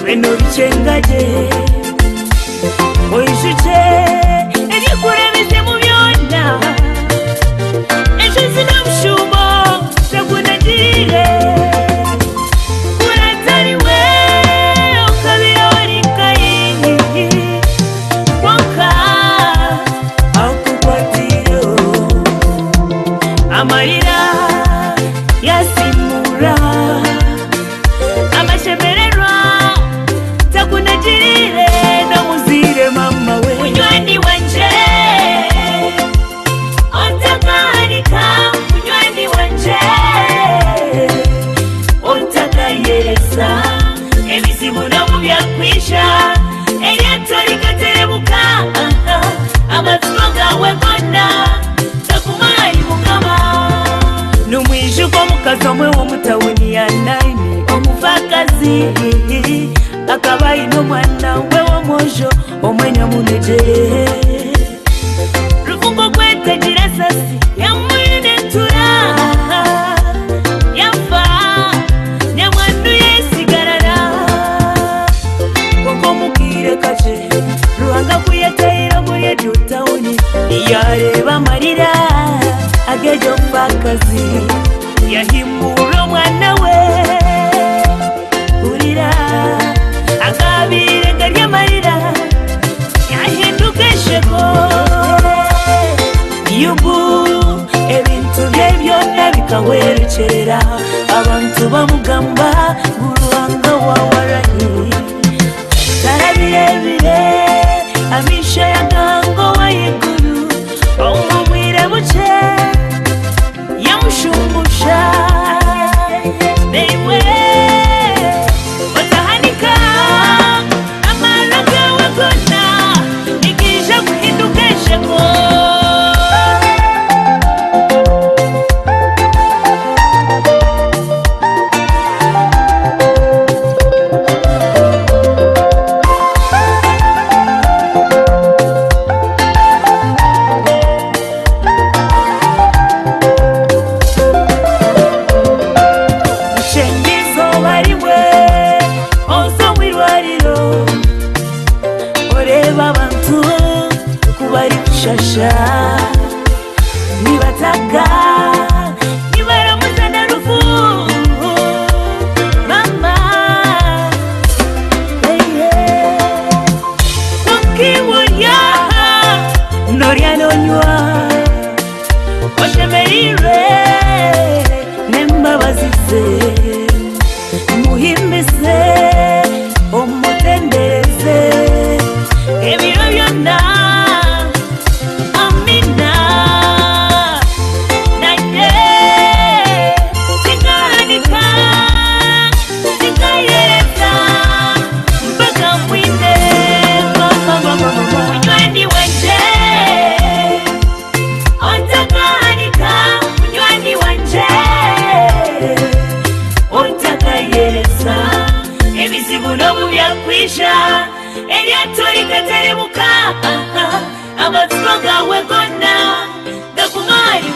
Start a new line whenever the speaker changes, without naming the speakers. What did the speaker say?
beno bichengaje oyishuje ebikurebize mu byonna ejo zinamushumo takunagire kuratariwe okabira warikayi wonka akukwatiro amarira yasimura amashemererwa takunagirire namuzire mama we munywani wanje ontakanika munywani wanje ontakayereza ebizibu nomu byakwisha eryato likaterebuka amatsiko gawe gonna takumali mukama numwijuko mukazi omwe w'omutawuni ya naini omuvakazi akaba ino mwana we w'omwojo omwenyamunege rufungo kwetagira sasi yamuyinetura yafa nyamwandu yesigarara koko mukire kaje ruhanga kuyetaira muri ejo tawuni yareba amarira agejo mvakazi yahimbura mwana we urira agabire garya marira yahinduka sheko yubu ebintu byebyo bikawerekerera abantu bamugamba guruhanga wawarahi tarabirebire amisha yagango wayiguru omumwire buce yamushumusha newe watahanika amara gawe gonna nikija guhinduka sheko shasha nibataka nibaramuzana rufu mama ukiwoya noria nonywa oshemerire nembabazize muhimbise omutendereze ebiro byonna ebizibu nomu byakwisha eryato likaterebuka amatsiko gawe gonna gakumali